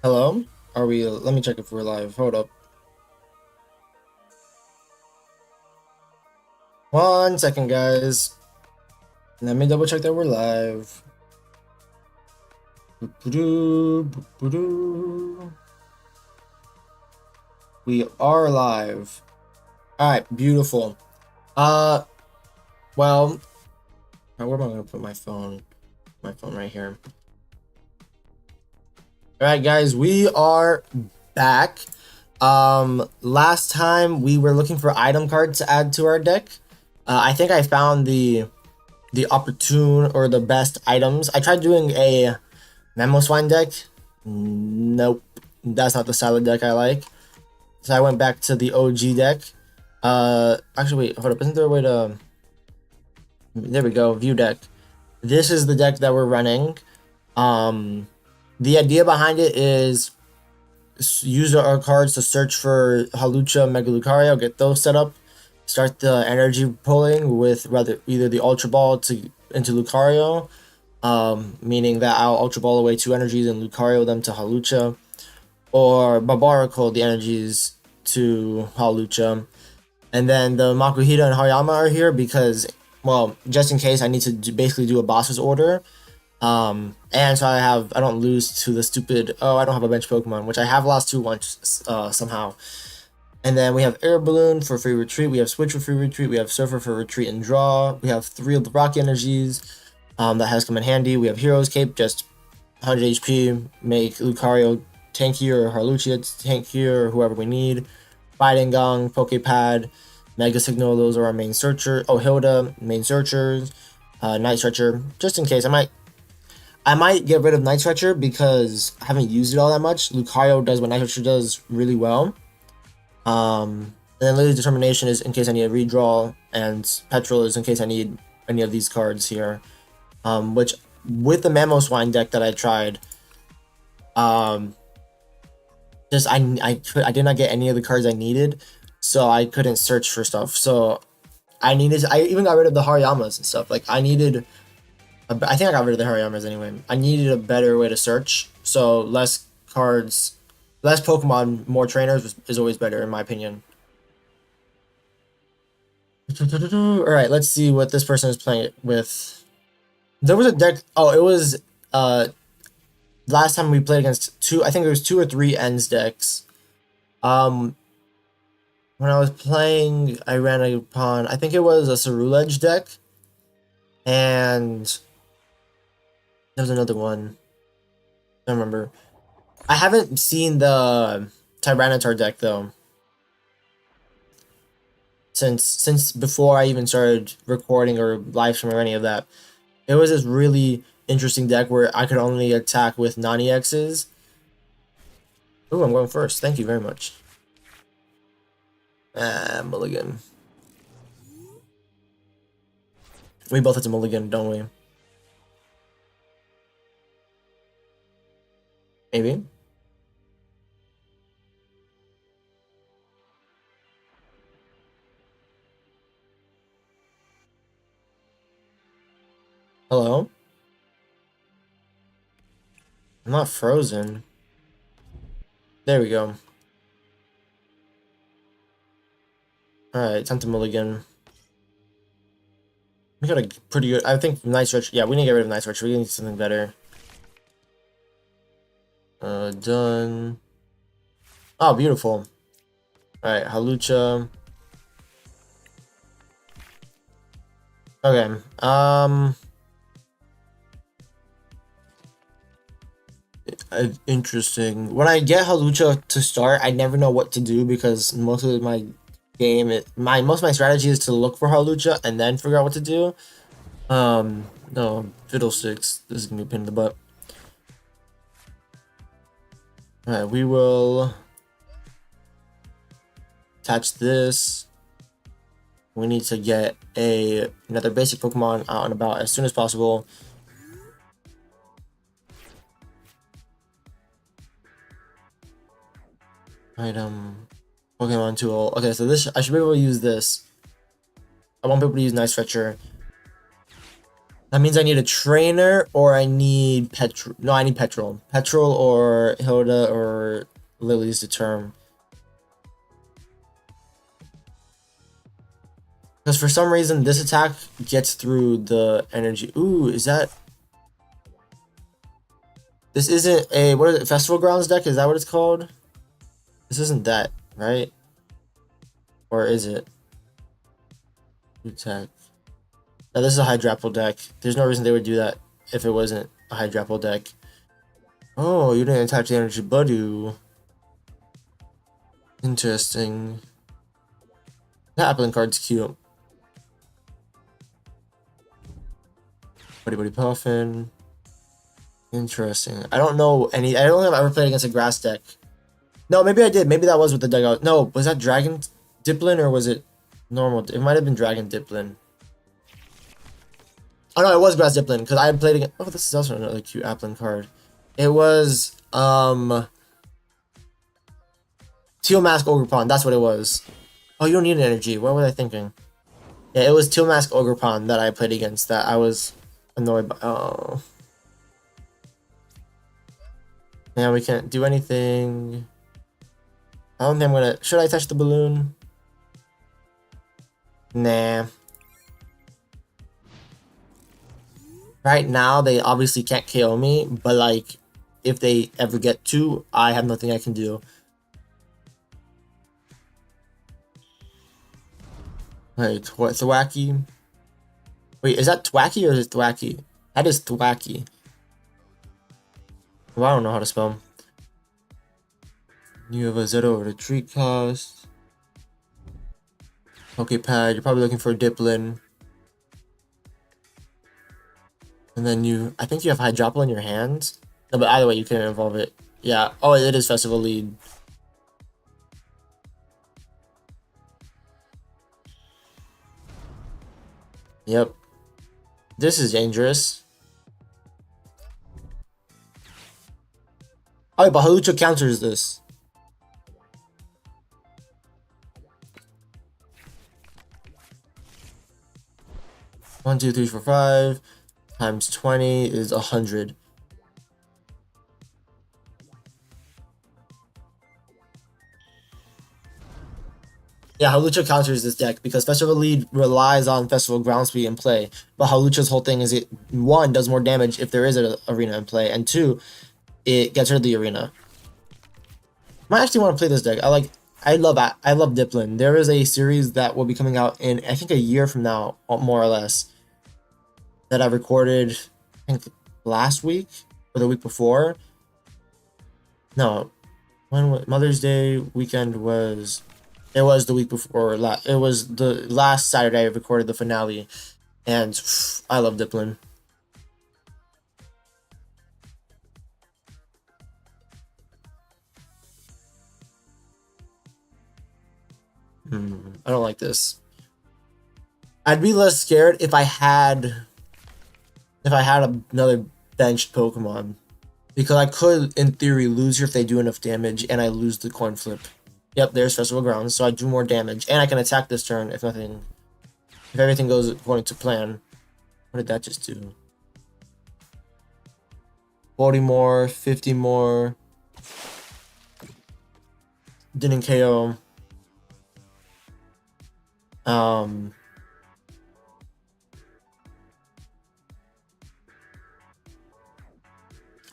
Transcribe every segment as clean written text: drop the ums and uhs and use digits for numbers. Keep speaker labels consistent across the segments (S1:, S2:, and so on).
S1: Hello? Are we? Let me check if we're live. Hold up. 1 second, guys. Let me double check that we're live. Boop-a-doo, boop-a-doo. We are live. Alright, beautiful. Well, where am I gonna put my phone? My phone right here. Alright, guys, we are back. Last time we were looking for item cards to add to our deck. I think I found the opportune or the best items. I tried doing a Memo Swine deck. Nope, that's not the style of deck I like. So I went back to the OG deck. Actually, wait, hold up. Isn't there a way to? There we go. View deck. This is the deck that we're running. The idea behind it is use our cards to search for Hawlucha, Mega Lucario, get those set up, start the energy pulling with either the Ultra Ball into Lucario, meaning that I'll Ultra Ball away 2 energies and Lucario them to Hawlucha, or Barbarical the energies to Hawlucha. And then the Makuhita and Hariyama are here because, well, just in case I need to basically do a boss's order. And so I don't lose to the stupid, oh, I don't have a bench Pokemon, which I have lost to once, somehow. And then we have Air Balloon for free retreat, we have Switch for free retreat, we have Surfer for retreat and draw, we have 3 of the Rocky energies, that has come in handy, we have Hero's Cape, just 100 HP, make Lucario tankier or Hawlucha tankier or whoever we need, Fighting Gong, Pokepad, Mega Signal, those are our main searcher, oh, Hilda, main searchers, Night Stretcher, just in case, I might get rid of Night Stretcher because I haven't used it all that much. Lucario does what Night Stretcher does really well. And then Lily's Determination is in case I need a redraw, and Petrol is in case I need any of these cards here. Which, with the Mamoswine deck that I tried, I did not get any of the cards I needed, so I couldn't search for stuff. So I even got rid of the Hariyamas and stuff. Like, I think I got rid of the Hariyamas anyway. I needed a better way to search, so less cards, less Pokemon, more trainers is always better in my opinion. Alright, let's see what this person is playing it with. There was a deck, oh, it was, last time we played against I think it was 2 or 3 Ends decks. When I was playing, I ran upon, I think it was a Cerulege deck, and there was another one. I don't remember. I haven't seen the Tyranitar deck though. Since before I even started recording or live streaming or any of that. It was this really interesting deck where I could only attack with non-EXs. Ooh, I'm going first. Thank you very much. Mulligan. We both had to mulligan, don't we? Maybe. Hello? I'm not frozen. There we go. Alright, time to mulligan. We got a pretty good, I think, Night Stretch. Yeah, we need to get rid of Night Stretch. We need something better. Done. Oh, beautiful. Alright, Hawlucha. Okay, interesting. When I get Hawlucha to start, I never know what to do because most of my most of my strategy is to look for Hawlucha and then figure out what to do. No, fiddlesticks. This is gonna be a pain in the butt. Alright, we will attach this. We need to get another basic Pokemon out and about as soon as possible. Item, Pokemon tool. Okay, so this I should be able to use this. I won't be able to use Night Stretcher. That means I need a trainer or I need petrol. No, I need petrol. Petrol or Hilda or Lily's the term. Because for some reason this attack gets through the energy. Ooh, is that... This isn't a... What is it? Festival Grounds deck? Is that what it's called? This isn't that, right? Or is it? Attack. Now this is a Hydrapple deck. There's no reason they would do that if it wasn't a Hydrapple deck. Oh, you didn't attach the energy Budu. Interesting. That Applin card's cute. Buddy Puffin. Interesting. I don't know any... I don't think I've ever played against a grass deck. No, maybe I did. Maybe that was with the dugout. No, was that Dragon Diplin or was it normal? It might have been Dragon Diplin. Oh no, it was Grass Diplin because I played against... Oh, this is also another cute Applin card. It was Teal Mask Ogerpon. That's what it was. Oh, you don't need an energy. What was I thinking? Yeah, it was Teal Mask Ogerpon that I played against that I was annoyed by. Oh. Now we can't do anything. I don't think I'm gonna... Should I touch the balloon? Nah. Right now, they obviously can't KO me, but like, if they ever get to, I have nothing I can do. Wait, what? Thwacky? Wait, is that Thwacky or is it Thwacky? That is Thwacky. Well, I don't know how to spell them. You have a Zero retreat cost. Okay, pad. You're probably looking for a Diplin. And then you... I think you have Hydrapple in your hands. No, but either way, you can evolve it. Yeah. Oh, it is Festival Lead. Yep. This is dangerous. Oh, but Hawlucha counters this. One, two, three, four, five times 20 is 100. Yeah, Hawlucha counters this deck because Festival Lead relies on Festival Ground Speed in play. But Hawlucha's whole thing is it, one, does more damage if there is an arena in play, and two, it gets rid of the arena. I might actually want to play this deck. I love Diplin. There is a series that will be coming out in, I think, a year from now, more or less, that I recorded, I think, last week or the week before. No, when Mother's Day weekend was... It was the week before. It was the last Saturday I recorded the finale, and I love Diplin. I don't like this. I'd be less scared if I had another benched Pokemon, because I could, in theory, lose here if they do enough damage, and I lose the coin flip. Yep, there's Festival Grounds, so I do more damage, and I can attack this turn if everything goes according to plan. What did that just do? 40 more, 50 more. Didn't KO.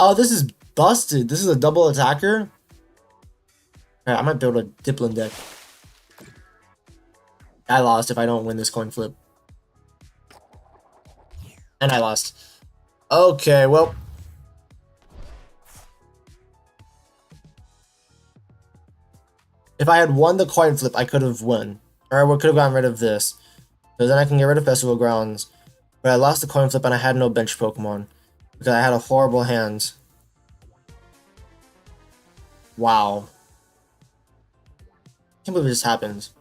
S1: Oh, this is busted. This is a double attacker. Alright, I might build a Diplin deck. I lost if I don't win this coin flip. And I lost. Okay, well. If I had won the coin flip, I could have won. Or I could have gotten rid of this. So then I can get rid of Festival Grounds. But I lost the coin flip and I had no bench Pokemon. Because I had a horrible hand. Wow. I can't believe this happens.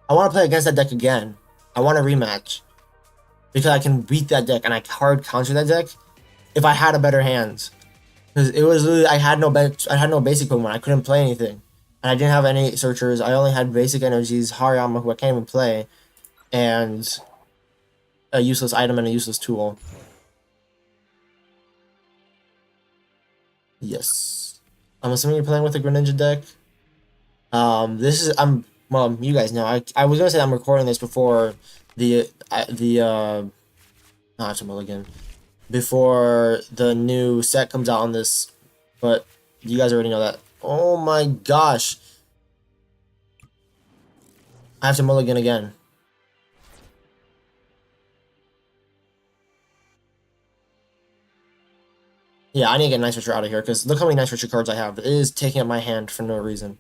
S1: I want to play against that deck again. I want a rematch. Because I can beat that deck and I hard counter that deck if I had a better hand. Because it was literally, I had no basic Pokemon. I couldn't play anything, and I didn't have any searchers. I only had basic energies, Hariyama, who I can't even play, and a useless item and a useless tool. Yes. I'm assuming you're playing with a Greninja deck. This is well, you guys know. I was gonna say I'm recording this before the not to mulligan before the new set comes out on this, but you guys already know that. Oh my gosh, I have to mulligan again. Yeah, I need to get Night Switcher out of here because look how many Night Switcher cards I have. It is taking up my hand for no reason.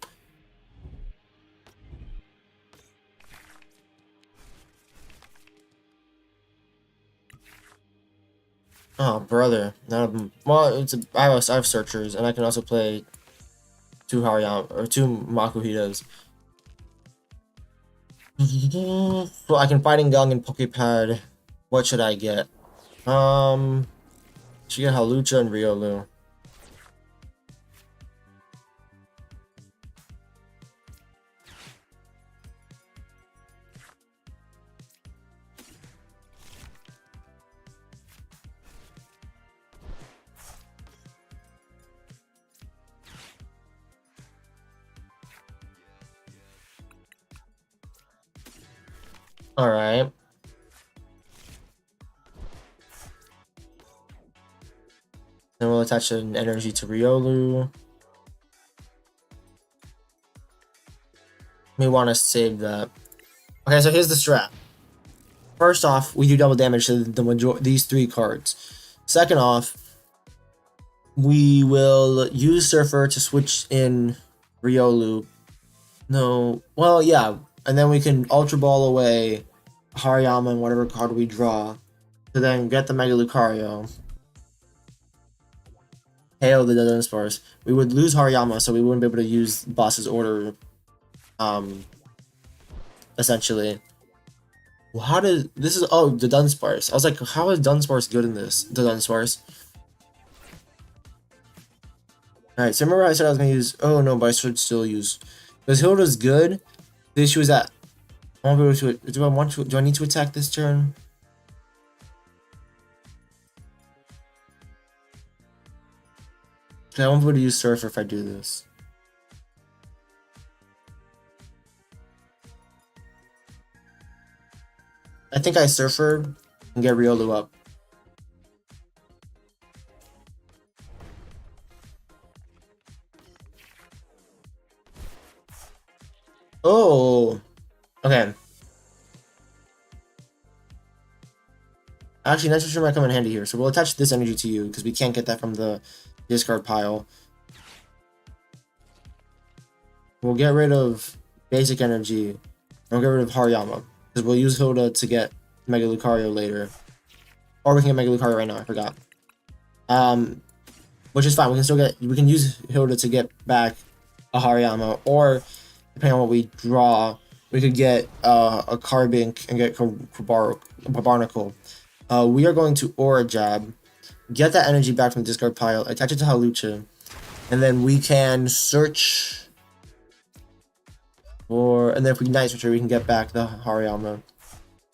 S1: Oh, brother. Well, I have searchers, and I can also play two Hariyama or two Makuhitas. So I can Fighting Gong and Pokepad. What should I get? Should get Hawlucha and Riolu. Alright. Then we'll attach an energy to Riolu. We want to save that. Okay, so here's the strat. First off, we do double damage to these three cards. Second off, we will use Surfer to switch in Riolu. No, well, yeah, and then we can Ultra Ball away Hariyama and whatever card we draw to then get the Mega Lucario. Hail the Dunsparce. We would lose Hariyama, so we wouldn't be able to use boss's order, essentially. Well, how did this is oh the Dunsparce? I was like, how is Dunsparce good in this? The Dunsparce. All right, so remember I said I was gonna use. Oh no, but I should still use because Hilda's good. The issue is that I won't be able to. Do I want to? Do I need to attack this turn? Okay, I won't be able to use Surfer if I do this. I think I Surfer and get Riolu up. Oh, okay. Actually, Night Switcher might come in handy here, so we'll attach this energy to you because we can't get that from the discard pile. We'll get rid of basic energy, and we'll get rid of Hariyama because we'll use Hilda to get Mega Lucario later, or we can get Mega Lucario right now. I forgot. Which is fine. We can use Hilda to get back a Hariyama, or depending on what we draw, we could get a Carbink and get Barnacle. We are going to Aura Jab, get that energy back from the discard pile, attach it to Hawlucha, and then we can search for, and then if we Night Switcher, we can get back the Hariyama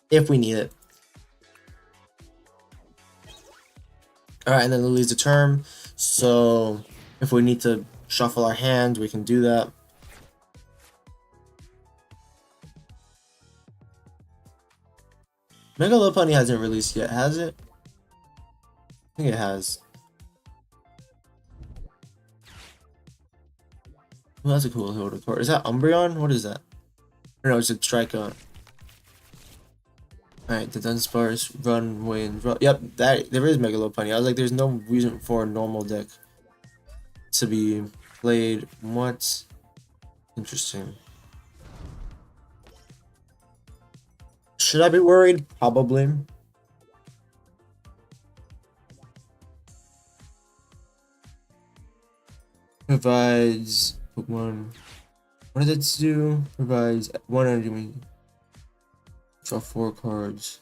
S1: if we need it. Alright, and then Lily's the term, so if we need to shuffle our hands, we can do that. Mega Lopunny hasn't released yet, has it? I think it has. Oh, that's a cool Hilda card. Is that Umbreon? What is that? No, it's a Strikeout. Alright, the Dunsparce, run, win, run. Yep, there is Mega Lopunny. I was like, there's no reason for a normal deck to be played. What? Interesting. Should I be worried? Probably. Provides Pokemon. What did it do? Provides one energy. Draw 4 cards.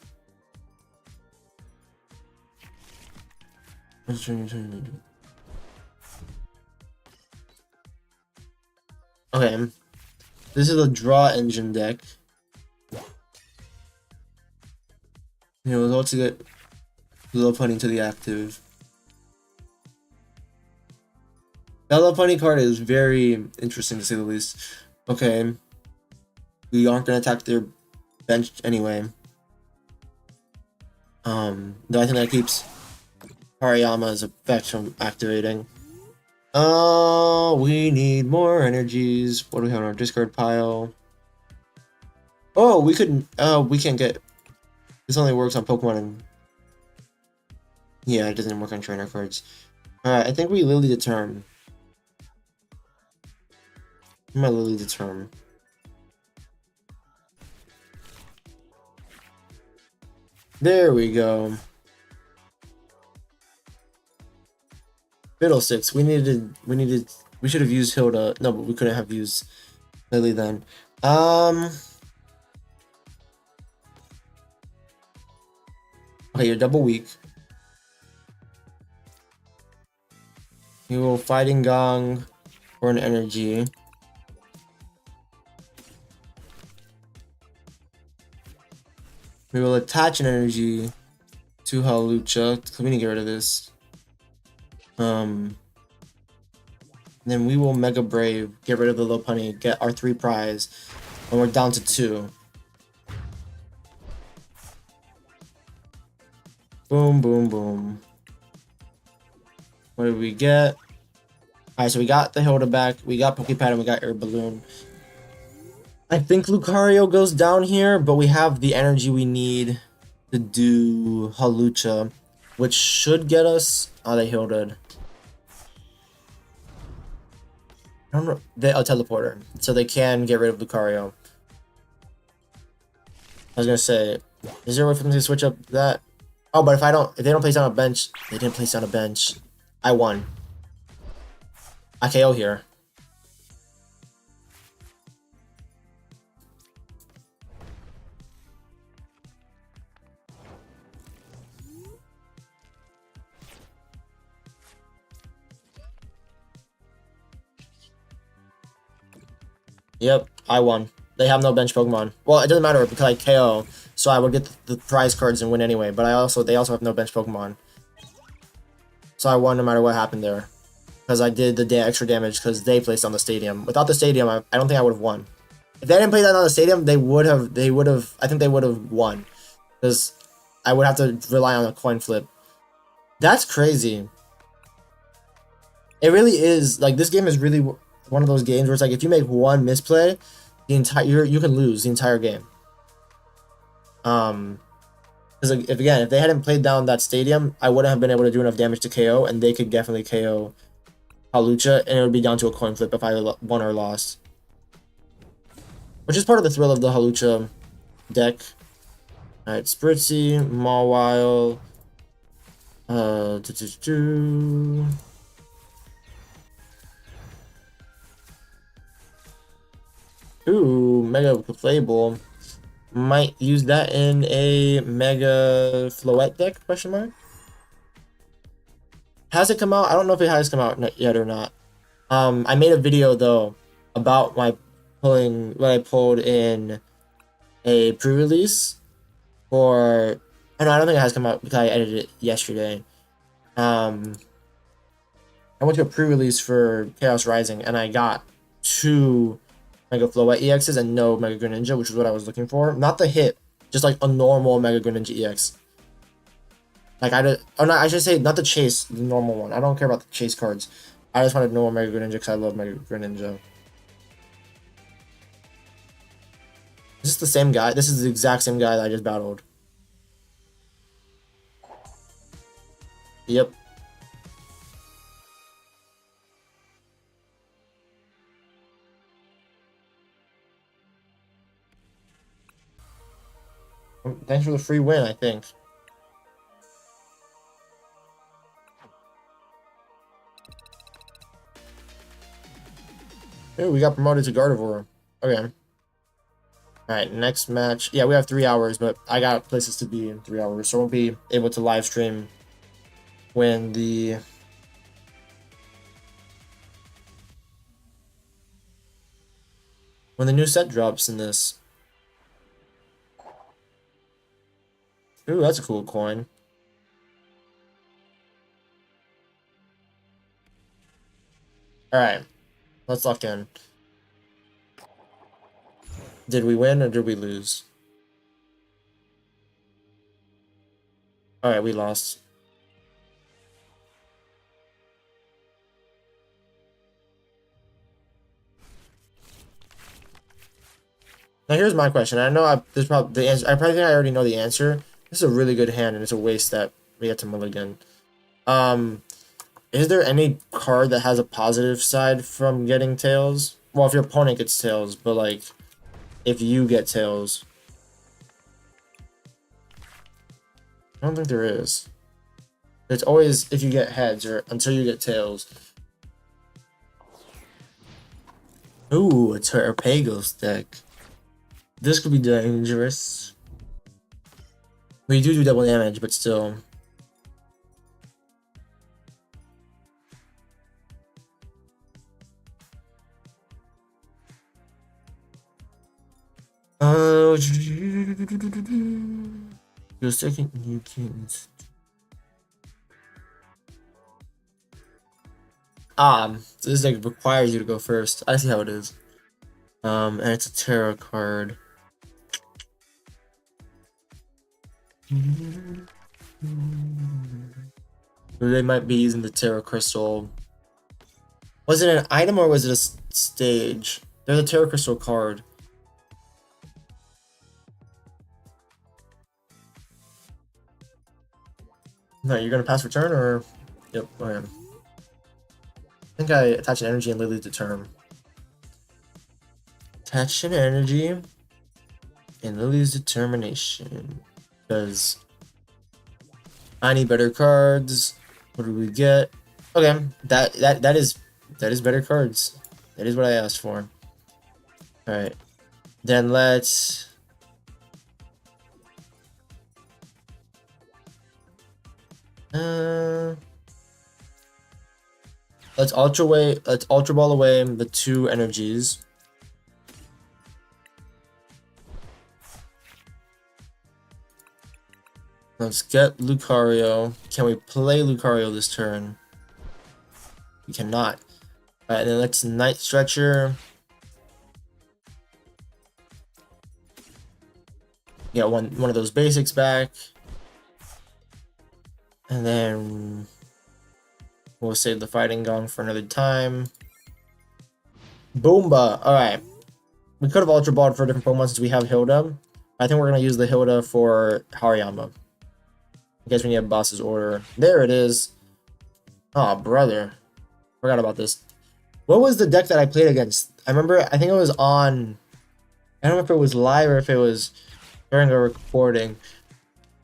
S1: Okay, this is a draw engine deck. You know, let's get Lopunny into the active. That Lopunny card is very interesting to say the least. Okay, we aren't gonna attack their bench anyway. Though I think that keeps Hariyama's effect from activating. We need more energies. What do we have on our discard pile? Oh, we couldn't. We can't get. This only works on Pokemon and. Yeah, it doesn't work on trainer cards. Alright, I think we Lily the turn. I'm gonna Lily the turn. There we go. Fiddlesticks. We should have used Hilda. No, but we couldn't have used Lily then. Okay, you're double weak. You will Fighting Gong for an energy. We will attach an energy to Hawlucha. We need to get rid of this. Then we will Mega Brave, get rid of the Lopunny, get our 3 prize, and we're down to 2. Boom, boom, boom. What did we get? Alright, so we got the Hilda back, we got Pokepad, and we got Air Balloon. I think Lucario goes down here, but we have the energy we need to do Hawlucha, which should get us. Oh, they Hilda'd. I don't know. They teleporter, so they can get rid of Lucario. I was gonna say, is there a way for them to switch up that? Oh, but if they don't place down a bench, they didn't place down a bench. I won. I KO here. Yep, I won. They have no bench Pokemon. Well, it doesn't matter because I KO, so I would get the prize cards and win anyway. But they also have no bench Pokemon, so I won no matter what happened there, because I did the extra damage because they placed on the stadium. Without the stadium, I don't think I would have won. If they didn't play that on the stadium, they would have. I think they would have won, because I would have to rely on a coin flip. That's crazy. It really is. Like, this game is really one of those games where it's like, if you make one misplay, you can lose the entire game. Because if they hadn't played down that stadium, I wouldn't have been able to do enough damage to KO, and they could definitely KO Hawlucha, and it would be down to a coin flip if I won or lost. Which is part of the thrill of the Hawlucha deck. Alright, Spritzy, Mawile, Ooh, Mega Playable. Might use that in a Mega Floette deck, question mark? Has it come out? I don't know if it has come out yet or not. I made a video, though, about what I pulled in a pre-release for... I don't think it has come out because I edited it yesterday. I went to a pre-release for Chaos Rising, and I got 2... Mega Floette EXs and no Mega Greninja, which is what I was looking for. Not the hit, just like a normal Mega Greninja EX. Like I should say not the chase, the normal one. I don't care about the chase cards. I just wanted normal Mega Greninja because I love Mega Greninja. Is this the same guy? This is the exact same guy that I just battled. Yep. Thanks for the free win, I think. Ooh, we got promoted to Gardevoir. Okay. Alright, next match. Yeah, we have 3 hours, but I got places to be in 3 hours, so we'll be able to live stream when the... when the new set drops in this. Ooh, that's a cool coin. Alright, let's lock in. Did we win or did we lose? Alright, we lost. Now here's my question. I know there's probably the answer. I probably think I already know the answer. This is a really good hand, and it's a waste that we get to mulligan. Is there any card that has a positive side from getting tails? Well, if your opponent gets tails, but like, if you get tails, I don't think there is. It's always if you get heads or until you get tails. Ooh, a Terrapagos deck. This could be dangerous. We do double damage, but still. Your second you can't. This deck requires you to go first. I see how it is. And it's a tarot card. They might be using the Terra Crystal. Was it an item or was it a stage? There's a Terra Crystal card. No, you're gonna pass return or? Yep, I am. I think I attach an energy and Lily's Determ. Attach an energy and Lily's Determination. Because I need better cards. What do we get? Okay, that is better cards. That is what I asked for. Alright. Then let's Ultra Ball away the 2 energies. Let's get Lucario. Can we play Lucario this turn? We cannot. Alright, then let's Night Stretcher. Get one of those basics back. And then we'll save the Fighting Gong for another time. Boomba! Alright. We could have Ultra Balled for a different Pokemon since we have Hilda. I think we're going to use the Hilda for Hariyama. I guess we need a boss's order. There it is. Oh, brother. Forgot about this. What was the deck that I played against? I remember, I think it was on... I don't know if it was live or if it was during a recording.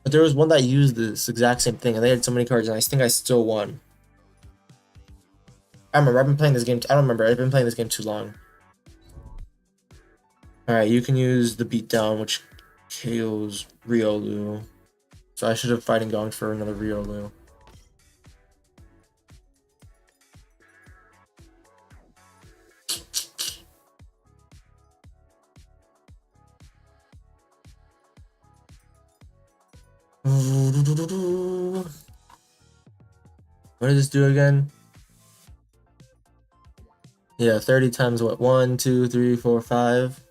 S1: But there was one that used this exact same thing, and they had so many cards, and I think I still won. I remember, I've been playing this game... I don't remember, I've been playing this game too long. Alright, you can use the Beatdown, which KOs Riolu. So I should have Fighting Gong for another Riolu. What does this do again? Yeah, 30 times what? 1, 2, 3, 4, 5.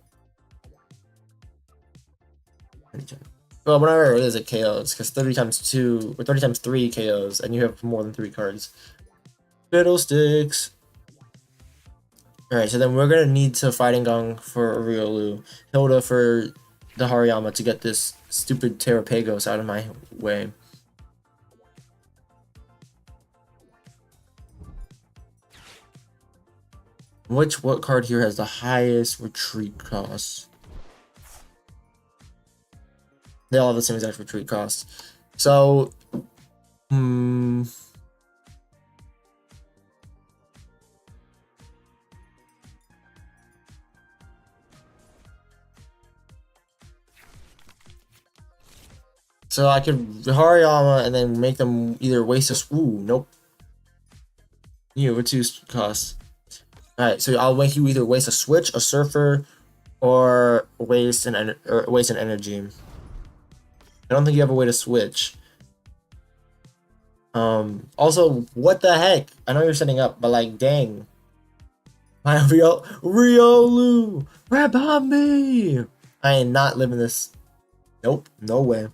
S1: Well, whenever it is, it KOs, because 30 times 2, or 30 times 3 KOs, and you have more than 3 cards. Fiddlesticks! Alright, so then we're gonna need to Fighting Gong for Riolu, Hilda for the Hariyama to get this stupid Terrapagos out of my way. What card here has the highest retreat cost? They all have the same exact retreat cost. So, so I could Hariyama and then make them either waste a... Ooh, nope. You have a 2 cost. Alright, so I'll make you either waste a Switch, a Surfer, or waste an energy. I don't think you have a way to switch. Also, what the heck? I know you're setting up, but like, dang. My Riolu! Grab on me! I am not living this. Nope, no way.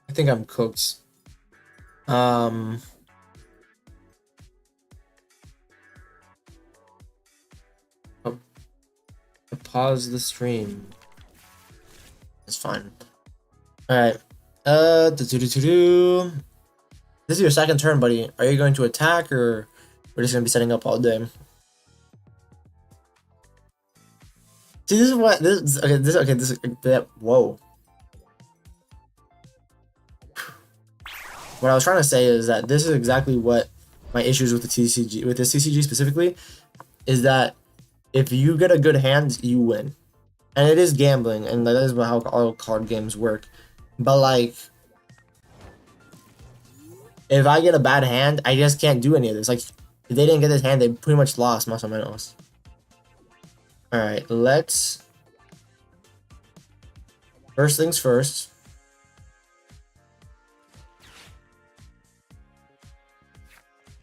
S1: I think I'm cooked. I'll pause the stream. It's fine. Alright. This is your second turn, buddy. Are you going to attack, or we're just gonna be setting up all day? See, this is what whoa. What I was trying to say is that this is exactly what my issues with the TCG, with the CCG specifically, is that if you get a good hand, you win. And it is gambling, and that is how all card games work. But like, if I get a bad hand, I just can't do any of this. Like, if they didn't get this hand, they pretty much lost más o menos. Alright, let's... First things first.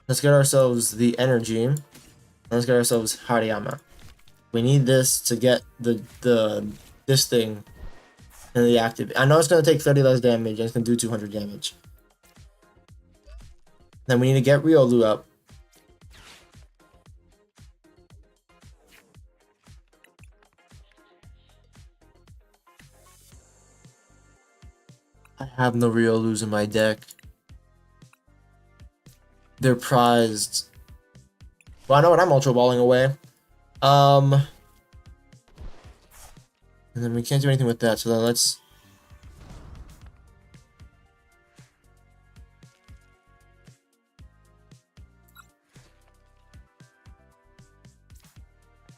S1: Let's get ourselves the energy. Let's get ourselves Hariyama. We need this to get this thing in the active. I know it's gonna take 30 less damage, and it's gonna do 200 damage. Then we need to get Riolu up. I have no Riolus in my deck. They're prized. Well, I know what I'm Ultra Balling away. And then we can't do anything with that, so then let's...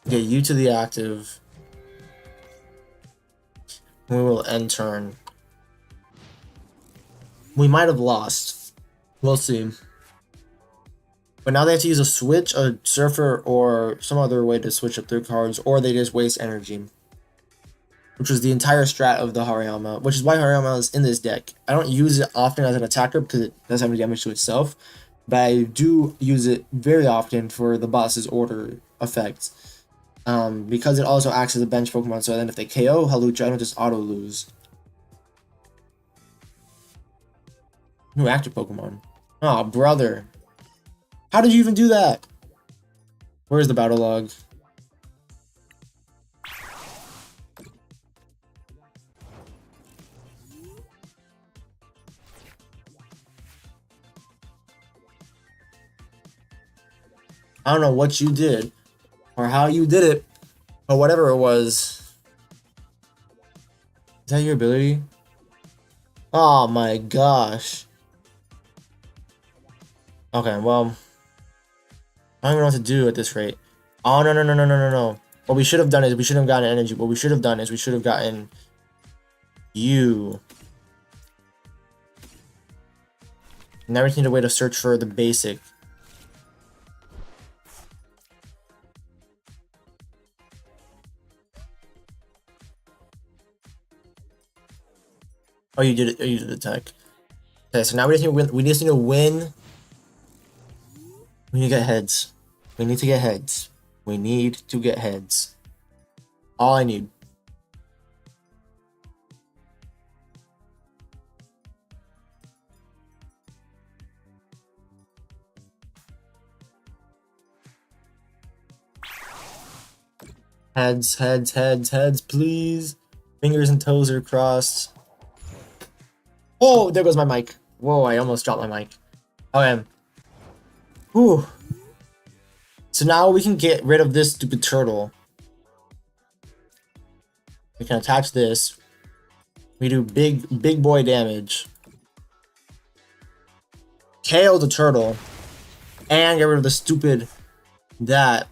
S1: get you to the active. We will end turn. We might have lost. We'll see. But now they have to use a switch, a surfer, or some other way to switch up their cards, or they just waste energy. Which was the entire strat of the Hariyama, which is why Hariyama is in this deck. I don't use it often as an attacker because it does have damage to itself, but I do use it very often for the boss's order effect. Because it also acts as a bench Pokemon, so then if they KO Hawlucha, I don't just auto lose. New active Pokemon. Oh, brother. How did you even do that? Where's the battle log? I don't know what you did or how you did it, but whatever it was. Is that your ability? Oh my gosh. Okay, well, I don't even know what to do at this rate. Oh, no. What we should have done is we shouldn't have gotten energy. What we should have done is we should have gotten you. Now we need a way to search for the basic. Oh, you did it. Oh, you did the attack. Okay, so now we just need to win. We just need to win. We need to get heads. We need to get heads. We need to get heads. All I need. Heads, please. Fingers and toes are crossed. Oh, there goes my mic. Whoa, I almost dropped my mic. Okay. Whew. So now we can get rid of this stupid turtle. We can attach this. We do big boy damage. KO the turtle. And get rid of the stupid that.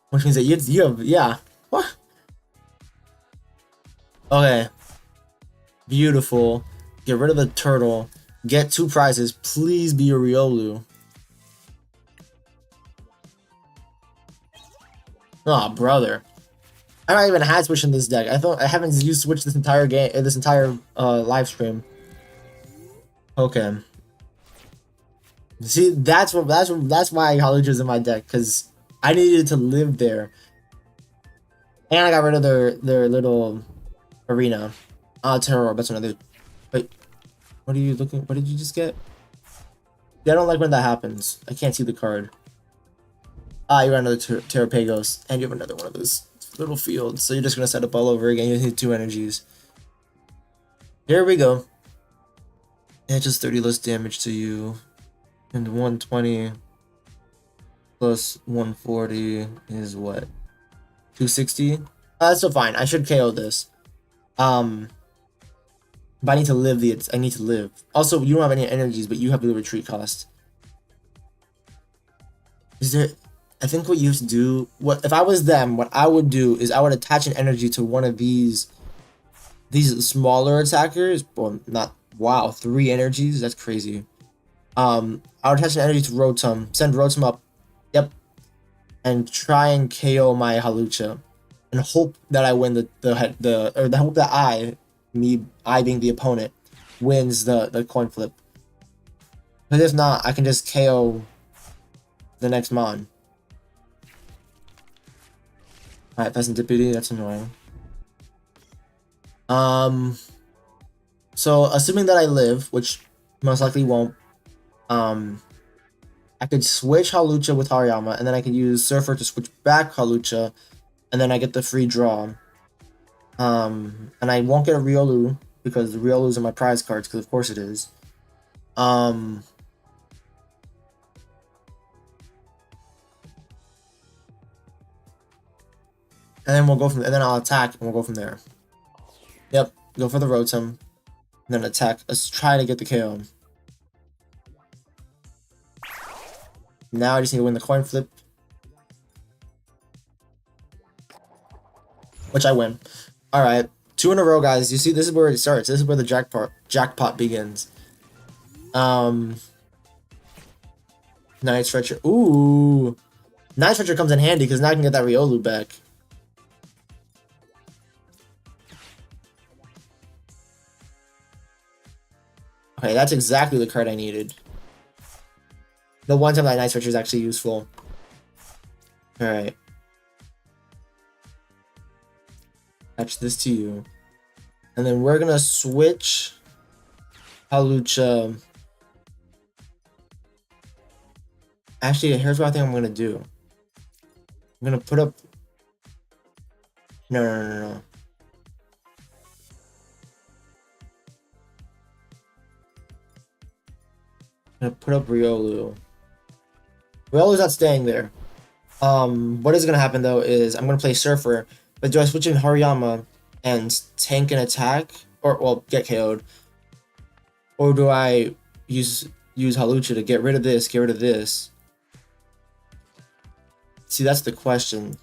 S1: Which means that you have, yeah. What? Okay. Beautiful. Get rid of the turtle. Get 2 prizes. Please be a Riolu. Oh, brother. I don't even had Switch in this deck. I haven't used Switch this entire game, this entire live stream. Okay. See, that's why Hawlucha's in my deck, because I needed to live there. And I got rid of their little arena. Terror, that's another. Wait, what are you looking? What did you just get? Yeah, I don't like when that happens. I can't see the card. Ah, you got another Terrapagos, and you have another one of those little fields. So you're just gonna set up all over again. You need 2 energies. Here we go. And just 30 less damage to you, and 120 plus 140 is what? 260. That's still fine. I should KO this. But I need to live I need to live. Also, you don't have any energies, but you have the retreat cost. Is there? I think what you have to do, if I was them, what I would do is I would attach an energy to one of these smaller attackers. Well, not, wow, 3 energies. That's crazy. I would attach an energy to Rotom, send Rotom up, yep, and try and KO my Hawlucha, and hope that I win the hope that I being the opponent, wins the coin flip. But if not, I can just KO the next mon. Alright, Pheasantipity, that's annoying. So assuming that I live, which most likely won't, I could switch Hawlucha with Hariyama, and then I can use Surfer to switch back Hawlucha, and then I get the free draw. And I won't get a Riolu, because the Riolus are my prize cards, because of course it is. And then we'll go from, and then I'll attack, and we'll go from there. Yep, go for the Rotom, and then attack. Let's try to get the KO. Now I just need to win the coin flip, which I win. All right, 2 in a row, guys. You see, this is where it starts. This is where the jackpot begins. Night Stretcher. Ooh, Night Stretcher comes in handy because now I can get that Riolu back. Okay, that's exactly the card I needed. The one time that Night Stretcher is actually useful. Alright. Attach this to you. And then we're gonna switch Hawlucha. Actually, here's what I think I'm gonna do. I'm gonna put up... No. I'm gonna put up Riolu. Riolu's not staying there. What is gonna happen though is I'm gonna play Surfer, but do I switch in Hariyama and tank an attack, or well, get KO'd, or do I use Hawlucha to get rid of this, get rid of this? See, that's the question.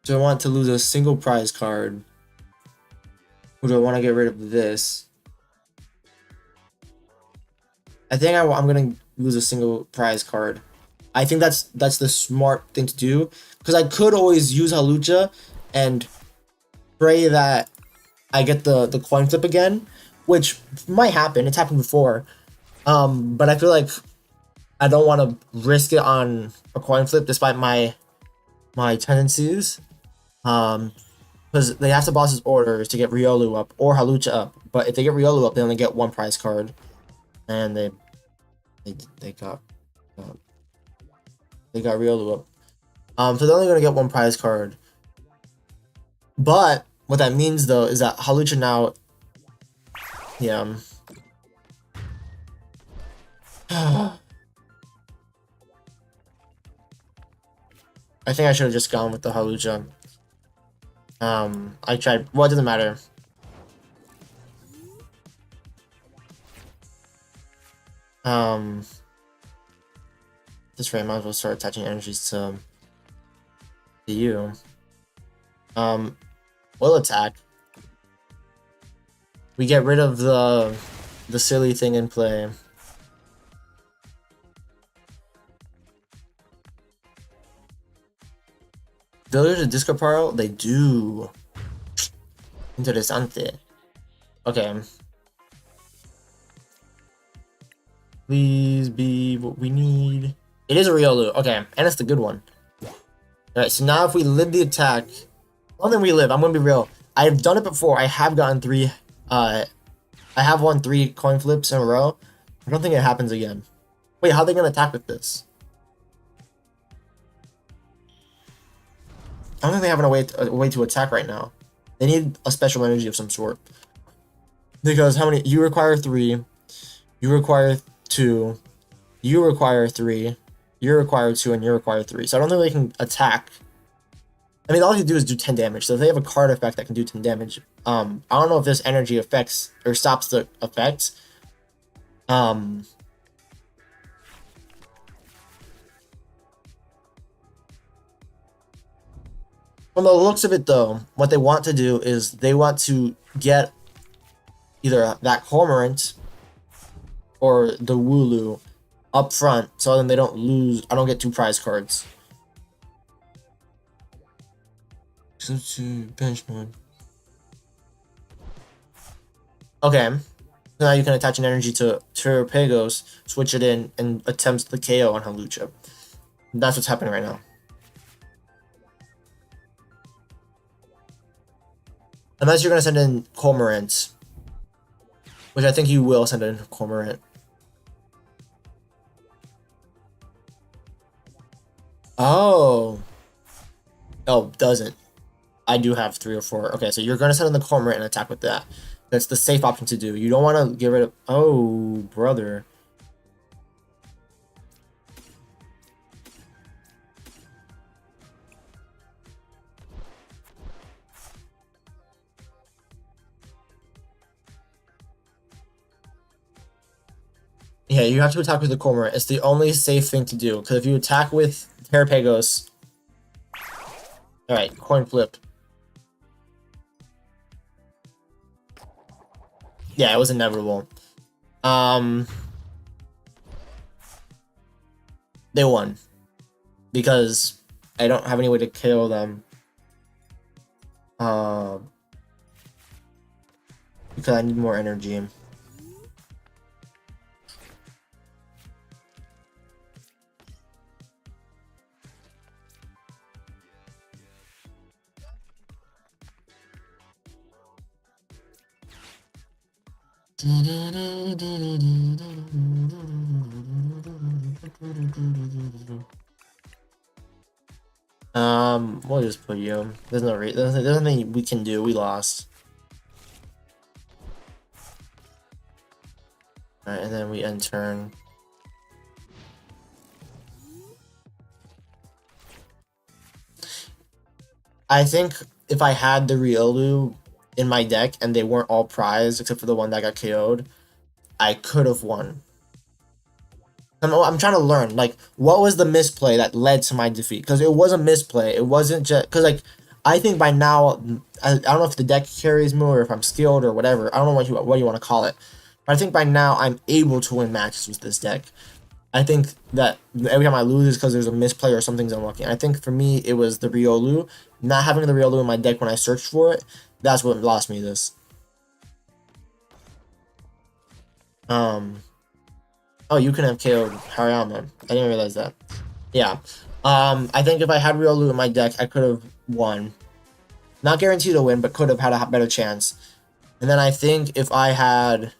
S1: Do I want to lose a single prize card, or do I want to get rid of this? I think I'm gonna lose a single prize card. I think that's the smart thing to do, because I could always use Hawlucha and pray that I get the coin flip again, which might happen. It's happened before, but I feel like I don't want to risk it on a coin flip despite my tendencies, because they have to boss's orders to get Riolu up or Hawlucha up. But if they get Riolu up, they only get 1 prize card. And they got Riolu up. So they're only gonna get 1 prize card. But what that means though is that Hawlucha now, yeah. I think I should have just gone with the Hawlucha. I tried. Well, it doesn't matter. this rate, might as well start attaching energies to you. We'll attack. We get rid of the silly thing in play. Villagers of Disco Paro? They do. Interesante. Okay. Please be what we need. It is a Riolu. Okay, and it's the good one. Alright, so now if we live the attack... I don't think we live, I'm gonna be real. I've done it before. I have gotten 3... I have won 3 coin flips in a row. I don't think it happens again. Wait, how are they gonna attack with this? I don't think they have a way to attack right now. They need a special energy of some sort. Because how many... You require 3. You require 2. You require 3. You require 2, and you require 3. So I don't think they can attack. I mean, all you do is do 10 damage. So if they have a card effect that can do 10 damage, I don't know if this energy affects or stops the effects. From the looks of it, though, what they want to do is they want to get either that Cormorant or the Wooloo up front, so then they don't lose. I don't get 2 prize cards. Bench mode. Okay. Now you can attach an energy to Terrapagos, switch it in, and attempt the KO on Hawlucha. That's what's happening right now. Unless you're going to send in Cormorant. Which I think you will send in Cormorant. Oh. Oh, doesn't. I do have 3 or 4. Okay, so you're going to send in the Cormorant and attack with that. That's the safe option to do. You don't want to get rid of... Oh, brother. Yeah, you have to attack with the Cormorant. It's the only safe thing to do. Because if you attack with Terrapagos... Alright, coin flip. Yeah, it was inevitable. They won. Because I don't have any way to kill them. Because I need more energy. We'll just put you. There's nothing we can do. We lost. Alright, and then we end turn. I think if I had the Riolu in my deck and they weren't all prized except for the one that got KO'd, I could have won. I'm trying to learn, like, what was the misplay that led to my defeat? Because it was a misplay. It wasn't just... Because, like, I think by now... I don't know if the deck carries me or if I'm skilled or whatever. I don't know what you want to call it. But I think by now I'm able to win matches with this deck. I think that every time I lose is because there's a misplay or something's unlucky. And I think for me, it was the Riolu. Not having the Riolu in my deck when I searched for it, that's what lost me this. Oh, you can have KO'd Hariyama. I didn't realize that. Yeah. I think if I had Riolu in my deck, I could have won. Not guaranteed to win, but could have had a better chance. And then I think if I had...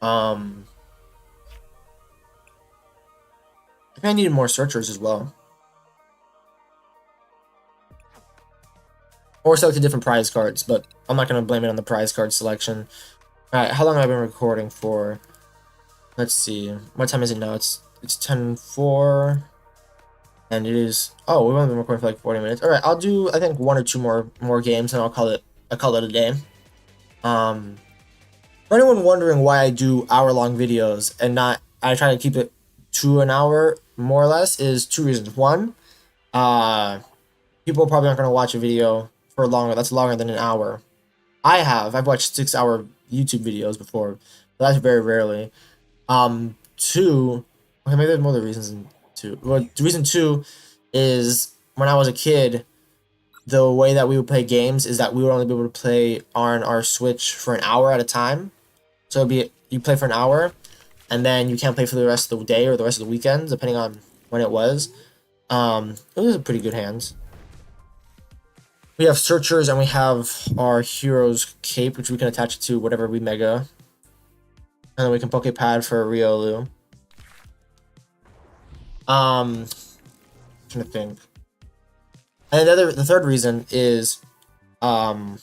S1: I think I needed more searchers as well. Or selected different prize cards, but I'm not going to blame it on the prize card selection. Alright, how long have I been recording for? Let's see. What time is it now? It's 10:04. And it is... Oh, we've only been recording for like 40 minutes. Alright, I'll do, I think, 1 or 2 more games, and I'll call it a day. For anyone wondering why I do hour-long videos and not... I try to keep it to an hour, more or less, is two reasons. One, people probably aren't going to watch a video for longer. That's longer than an hour. I've watched 6 hour YouTube videos before, but that's very rarely. Two, okay, maybe there's more other reasons than two. Well, reason two is when I was a kid, the way that we would play games is that we would only be able to play on our Switch for an hour at a time. So it'd be you play for an hour, and then you can't play for the rest of the day or the rest of the weekend, depending on when it was. Those are pretty good hands. We have searchers and we have our hero's cape, which we can attach to whatever we mega. And then we can Pokepad for Riolu. Trying to think. And the third reason is Pokepad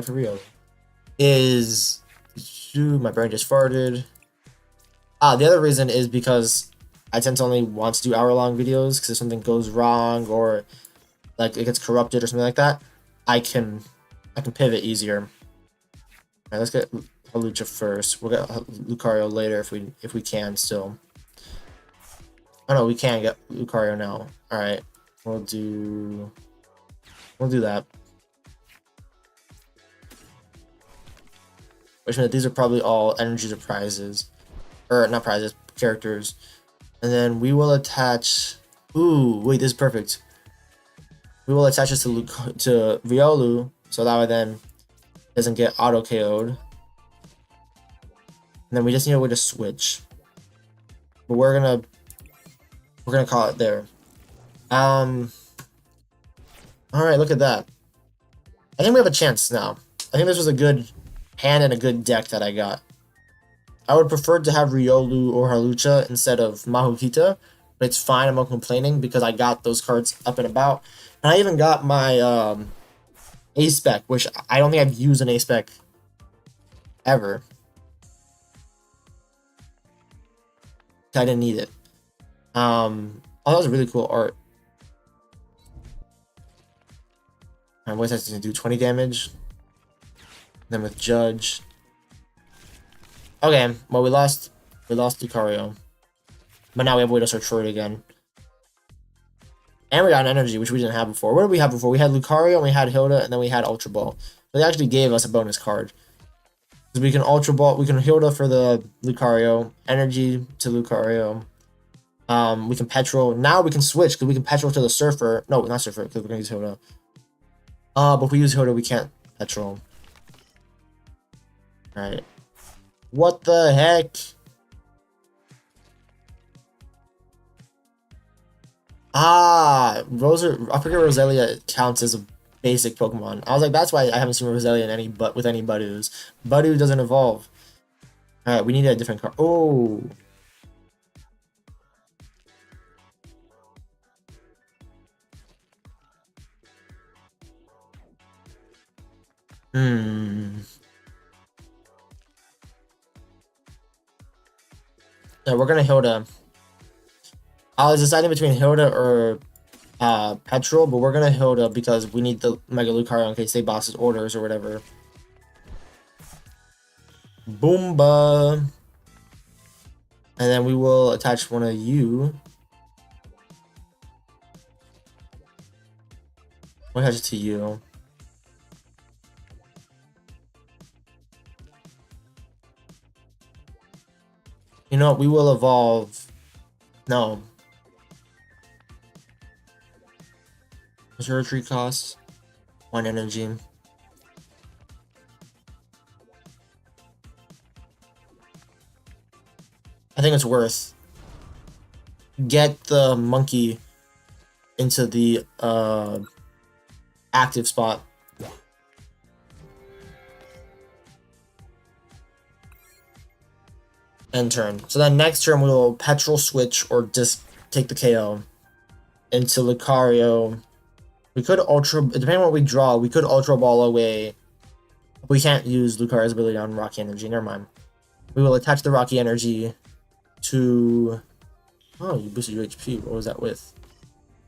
S1: for Riolu. Is my brain just farted. The other reason is because I tend to only want to do hour-long videos because if something goes wrong or like it gets corrupted or something like that, I can pivot easier. Alright, let's get Hawlucha first. We'll get Lucario later if we can still. Oh no, we can get Lucario now. Alright. We'll do that. Which means these are probably all energy to prizes. Or not prizes, characters. And then we will attach. Ooh, wait, this is perfect. We will attach this to Riolu, so that way then it doesn't get auto KO'd. And then we just need a way to switch. But we're gonna call it there. Alright, look at that. I think we have a chance now. I think this was a good hand and a good deck that I got. I would prefer to have Riolu or Hawlucha instead of Mahukita, but it's fine, I'm not complaining because I got those cards up and about. And I even got my A-Spec, which I don't think I've used an A-Spec ever. I didn't need it. Oh, that was really cool art. My voice has to do 20 damage. Then with Judge. Okay, well we lost Lucario. But now we have a way to search for it again. And we got an energy, which we didn't have before. What did we have before? We had Lucario, and we had Hilda, and then we had Ultra Ball. So they actually gave us a bonus card. So we can Ultra Ball, we can Hilda for the Lucario, energy to Lucario. We can Petrol. Now we can switch, because we can Petrol to the Surfer. No, not Surfer, because we're going to use Hilda. But if we use Hilda, we can't Petrol. Alright. What the heck? I forget Roselia counts as a basic Pokemon. I was like, that's why I haven't seen Roselia with any Budews. Budoo doesn't evolve. Alright, we need a different card. Oh! Yeah, we're gonna Hilda. I was deciding between Hilda or Petrol, but we're gonna Hilda because we need the Mega Lucario in case they boss's orders or whatever. Boomba! And then we will attach one of you. We'll attach it to you. You know what? We will evolve. No. What's your retreat cost? 1 energy. I think it's worth. Get the monkey into the active spot. End turn. So then next turn we will Petrol switch or just take the KO into Lucario. We could Ultra, depending on what we draw, we could Ultra Ball away. We can't use Lucario's ability on Rocky Energy. Never mind. We will attach the Rocky Energy to... Oh, you boosted your HP. What was that with?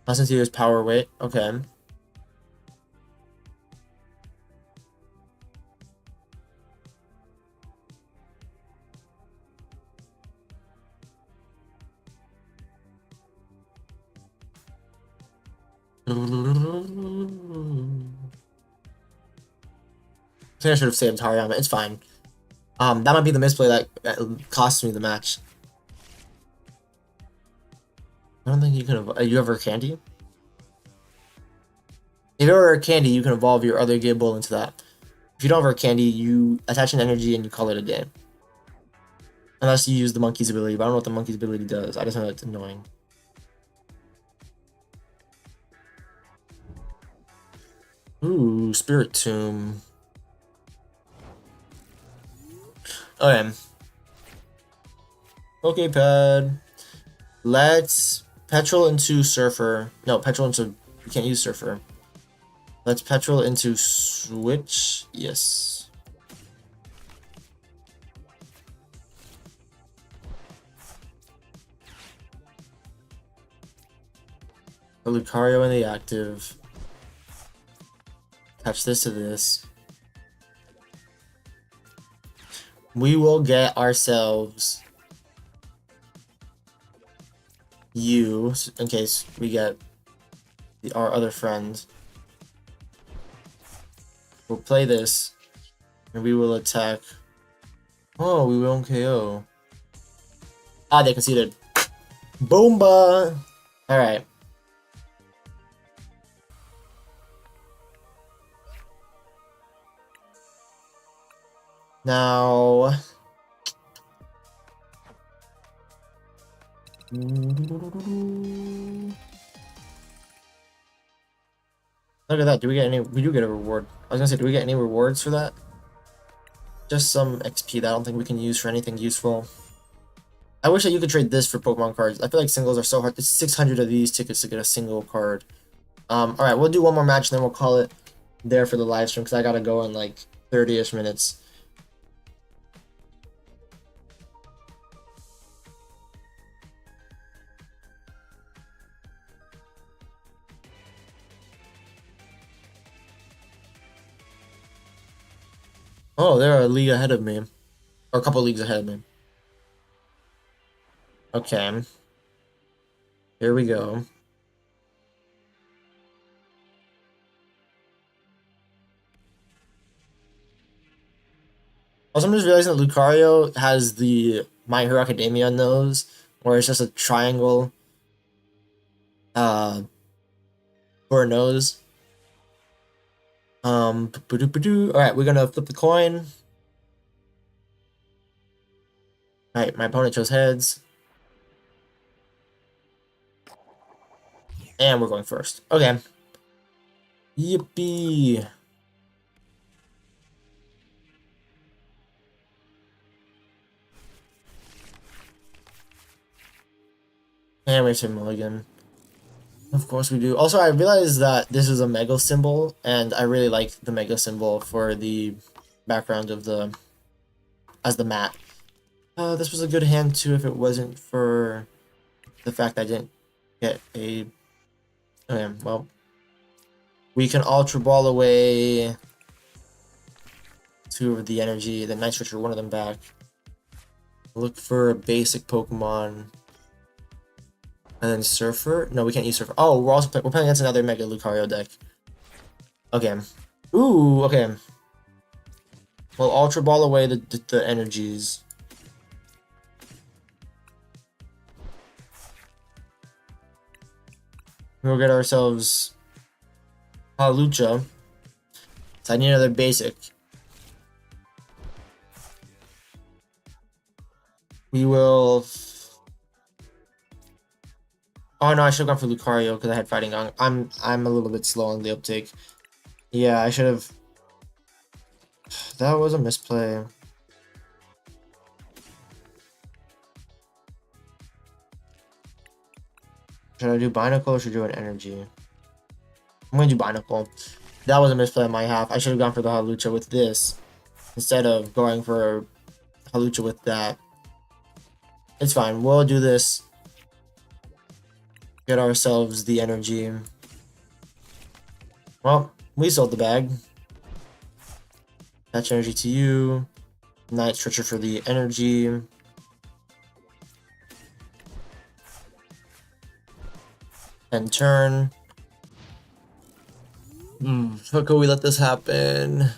S1: Lessons here is power weight. Okay. I think I should have saved Hariyama. It's fine. That might be the misplay that cost me the match. I don't think you can. You ever candy? If you ever candy, you can evolve your other Gible into that. If you don't ever candy, you attach an energy and you call it a day. Unless you use the monkey's ability, but I don't know what the monkey's ability does. I just know it's annoying. Ooh, Spirit Tomb. Okay. Okay, pad. Let's petrol into Surfer. No, petrol into... We can't use Surfer. Let's petrol into Switch. Yes. The Lucario in the active. Attach this to this. We will get ourselves you in case we get our other friend. We'll play this and we will attack. Oh, we won't KO. Ah, they conceded. Boomba! Alright. Now... Look at that. Do we get any? We do get a reward. I was gonna say, do we get any rewards for that? Just some XP that I don't think we can use for anything useful. I wish that you could trade this for Pokemon cards. I feel like singles are so hard. It's 600 of these tickets to get a single card. Alright, we'll do one more match and then we'll call it there for the live stream because I gotta go in like 30-ish minutes. Oh, they're a league ahead of me. Or a couple leagues ahead of me. Okay. Here we go. Also, I'm just realizing that Lucario has the My Hero Academia nose, where it's just a triangle for a nose. Alright, we're gonna flip the coin. Alright, my opponent chose heads. And we're going first. Okay. Yippee! And we have Mulligan. Of course we do. Also, I realized that this is a Mega symbol, and I really like the Mega symbol for the background of the... as the mat. This was a good hand too if it wasn't for the fact that I didn't get a... Okay, well... We can Ultra Ball away 2 of the energy, then Night Switcher 1 of them back. Look for a basic Pokemon. And then Surfer? No, we can't use Surfer. Oh, we're playing against another Mega Lucario deck. Okay. Ooh, okay. Well, Ultra Ball away the energies. We'll get ourselves Hawlucha. So I need another basic. We will... Oh no, I should have gone for Lucario because I had Fighting Gong. I'm a little bit slow on the uptake. Yeah, I should have... That was a misplay. Should I do Binacle or should I do an Energy? I'm gonna do Binacle. That was a misplay on my half. I should have gone for the Hawlucha with this instead of going for Hawlucha with that. It's fine. We'll do this. Get ourselves the energy. Well, we sold the bag. Attach energy to you. Night Switcher for the energy. And turn. How could we let this happen? And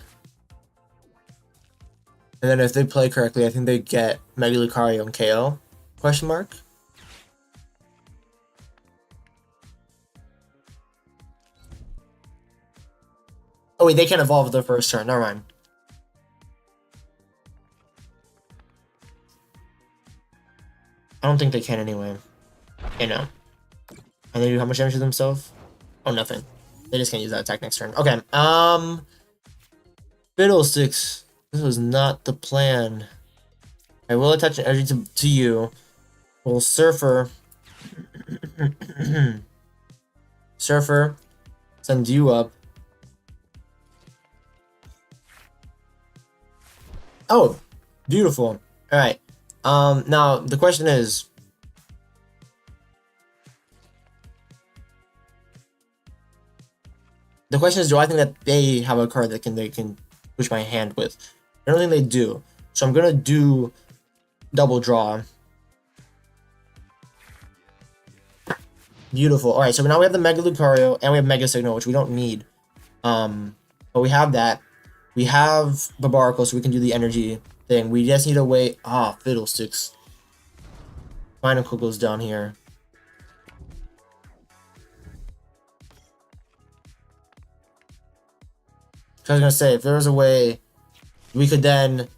S1: then if they play correctly, I think they get Mega Lucario and KO? Question mark? Oh wait, they can evolve the first turn. Never mind. I don't think they can anyway. Okay, no. And they do how much damage to themselves? Oh, nothing. They just can't use that attack next turn. Okay, Fiddlesticks. This was not the plan. I will attach an energy to you. We'll Surfer. Surfer. Send you up. Oh, beautiful. Alright. Now, the question is... The question is, do I think that they have a card that they can push my hand with? I don't think they do. So I'm gonna do double draw. Beautiful. Alright, so now we have the Mega Lucario and we have Mega Signal, which we don't need. But we have that. We have Babaracle, so we can do the energy thing. We just need to wait. Ah, Fiddlesticks. Binacle goes down here. I was gonna say, if there was a way we could then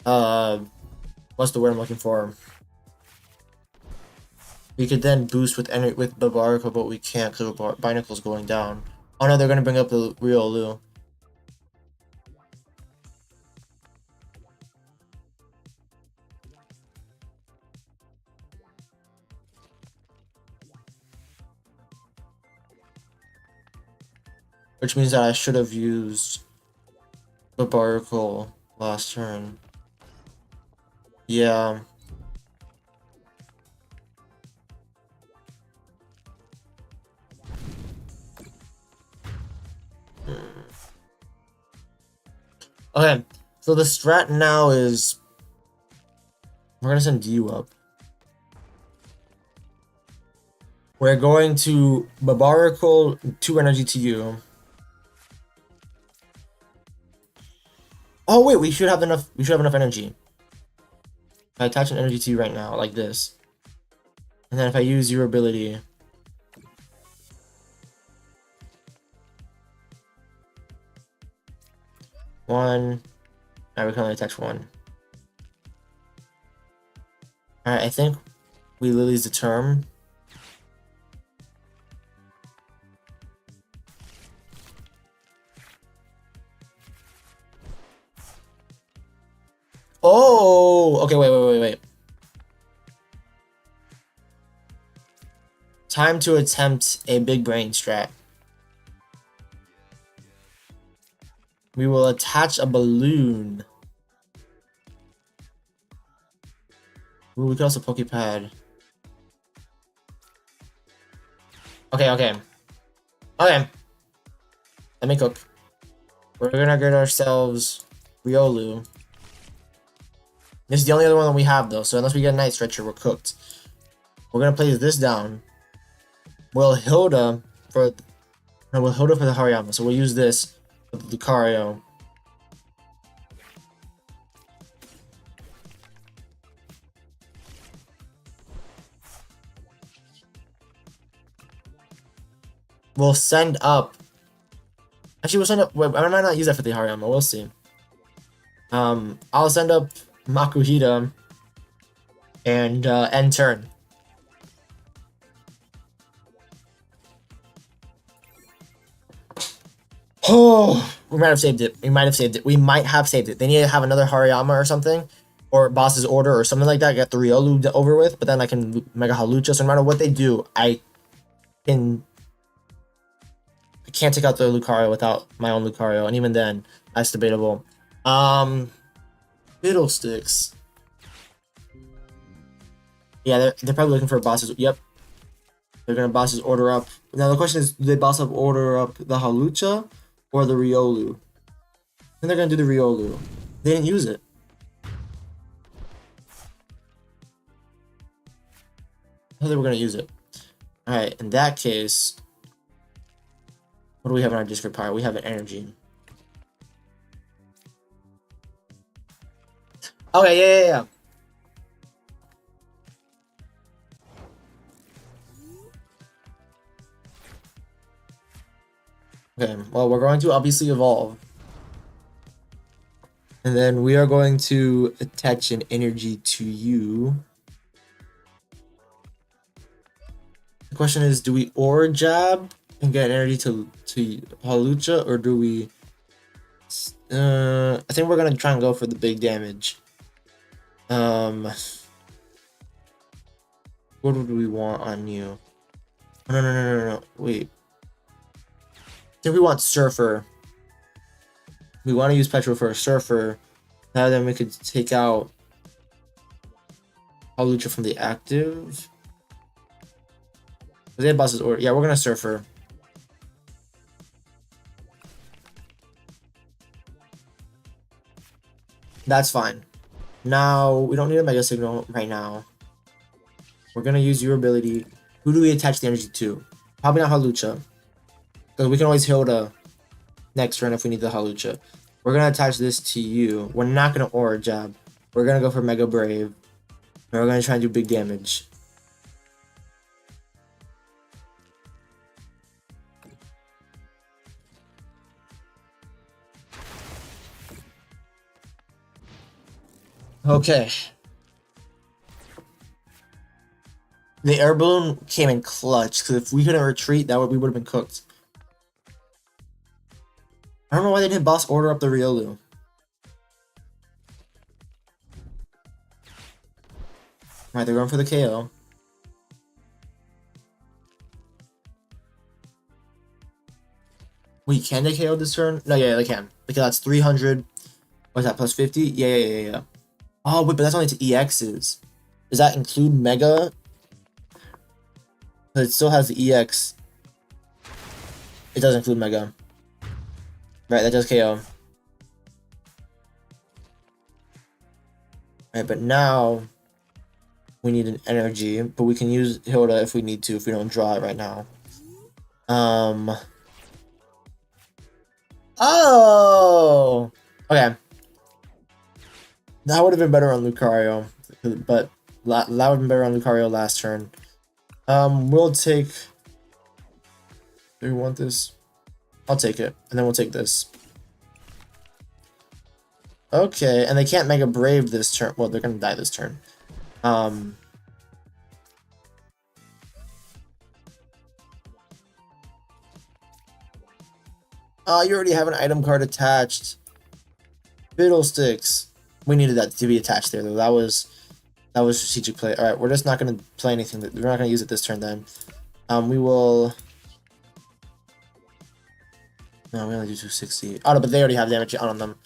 S1: what's the word I'm looking for? We could then boost with Babaracle, but we can't because Binacle's going down. Oh no, they're gonna bring up the Riolu. Which means that I should have used the Babaracle last turn. Yeah. Okay, so the strat now is we're gonna send you up. We're going to Babaracle 2 energy to you. Oh wait, we should have enough. We should have enough energy. I attach an energy to you right now, like this, and then if I use your ability, one. Alright, we can only attach one. Alright, I think we Lily's the term. Oh, okay, wait. Time to attempt a big brain strat. We will attach a balloon. Ooh, we can also Pokepad. Okay. Let me cook. We're gonna get ourselves Riolu. This is the only other one that we have though, so unless we get a Night Stretcher, we're cooked. We're gonna place this down. We'll Hilda for the Hariyama, so we'll use this with Lucario. We'll send up. Actually, we'll send up. Wait, I might not use that for the Hariyama. We'll see. I'll send up Makuhita and end turn. Oh, we might have saved it. We might have saved it. They need to have another Hariyama or something, or boss's order or something like that. Get the Riolu over with, but then I can Mega Hawlucha. So no matter what they do, I can't take out the Lucario without my own Lucario, and even then, that's debatable. Fiddlesticks. Yeah, they're probably looking for bosses. Yep. They're gonna bosses order up. Now the question is, do they boss up order up the Hawlucha or the Riolu? And they're gonna do the Riolu. They didn't use it. I thought they were gonna use it. Alright, in that case, What do we have in our discard pile? We have an energy. Okay, yeah. Okay, well, we're going to obviously evolve. And then we are going to attach an energy to you. The question is, do we Aura Jab and get energy to Hawlucha, or do we... I think we're going to try and go for the big damage. What would we want on you? No. Wait. I think we want Surfer. We want to use Petrol for a Surfer. Now then we could take out Hawlucha from the active. They have bosses order. Yeah, we're gonna Surfer. That's fine. Now we don't need a Mega Signal right now. We're gonna use your ability. Who do we attach the energy to? Probably not Hawlucha, because we can always Hilda next turn if we need the Hawlucha. We're gonna attach this to you. We're not gonna Aura Jab. We're gonna go for Mega Brave. And we're gonna try and do big damage. Okay. The air balloon came in clutch, because if we couldn't retreat, we would have been cooked. I don't know why they didn't boss order up the Riolu. Alright, they're going for the KO. Wait, can they KO this turn? No, yeah, they can. Because that's 300. What's that, plus 50? Yeah. Oh, wait, but that's only to EXs. Does that include Mega? But it still has the EX. It does include Mega. Right, that does KO. Right, but now we need an energy, but we can use Hilda if we need to, if we don't draw it right now. Oh! Okay. That would have been better on Lucario, but that would have been better on Lucario last turn. We'll take... Do we want this? I'll take it, and then we'll take this. Okay, and they can't Mega Brave this turn. Well, they're gonna die this turn. You already have an item card attached. Fiddlesticks. We needed that to be attached there, though. That was strategic play. All right, we're just not gonna play anything. We're not gonna use it this turn then. We will. No, we only do 260. Oh no, but they already have damage on them.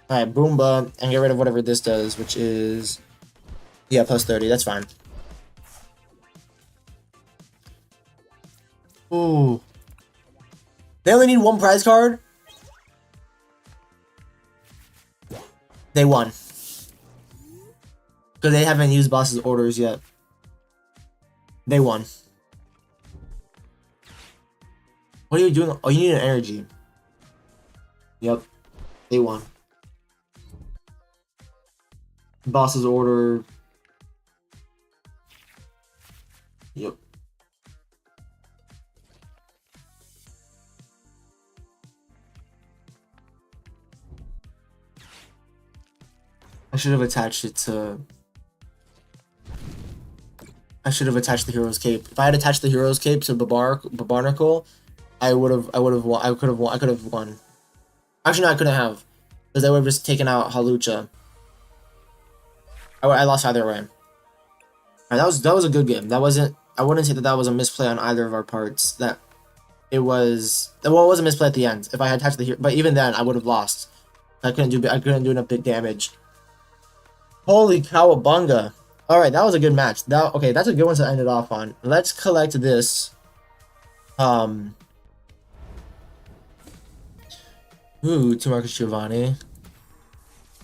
S1: All right, Boomba, and get rid of whatever this does, which is plus 30. That's fine. Ooh. They only need one prize card? They won. Because they haven't used boss's orders yet. They won. What are you doing? Oh, you need an energy. Yep. They won. Boss's order. Yep. I should have attached it to... I should have attached the hero's cape. If I had attached the hero's cape to Barbarnacle, I could have won. Actually, no, I couldn't have, because they would have just taken out Hawlucha. I lost either way. Alright, that was a good game. That wasn't... I wouldn't say that was a misplay on either of our parts. That it was... Well, it was a misplay at the end. If I had attached the hero, but even then, I would have lost. I couldn't do enough big damage. Holy cowabunga! All right, that was a good match. Okay, that's a good one to end it off on. Let's collect this. Ooh, to Marcus Giovanni.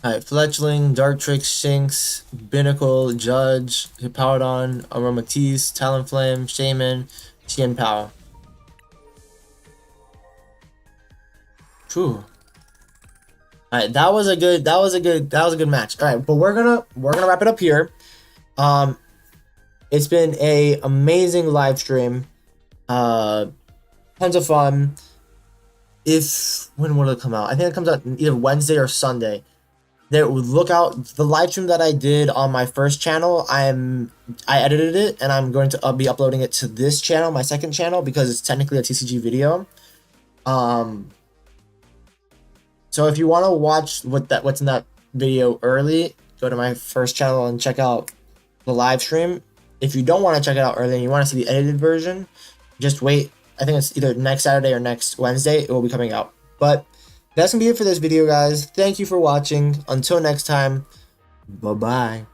S1: Alright, Fletchling, Dartrix, Shinx, Binnacle, Judge, Hippowdon, Aromatisse, Talonflame, Shaman, Tianpao. Whew. All right, that was a good match. All right, but we're gonna wrap it up here. It's been a amazing live stream. Tons of fun. When will it come out? I think it comes out either Wednesday or Sunday. Look out the live stream that I did on my first channel. I edited it and I'm going to be uploading it to this channel, my second channel, because it's technically a TCG video. So if you want to watch what's in that video early, go to my first channel and check out the live stream. If you don't want to check it out early and you want to see the edited version, just wait. I think it's either next Saturday or next Wednesday. It will be coming out. But that's going to be it for this video, guys. Thank you for watching. Until next time, bye-bye.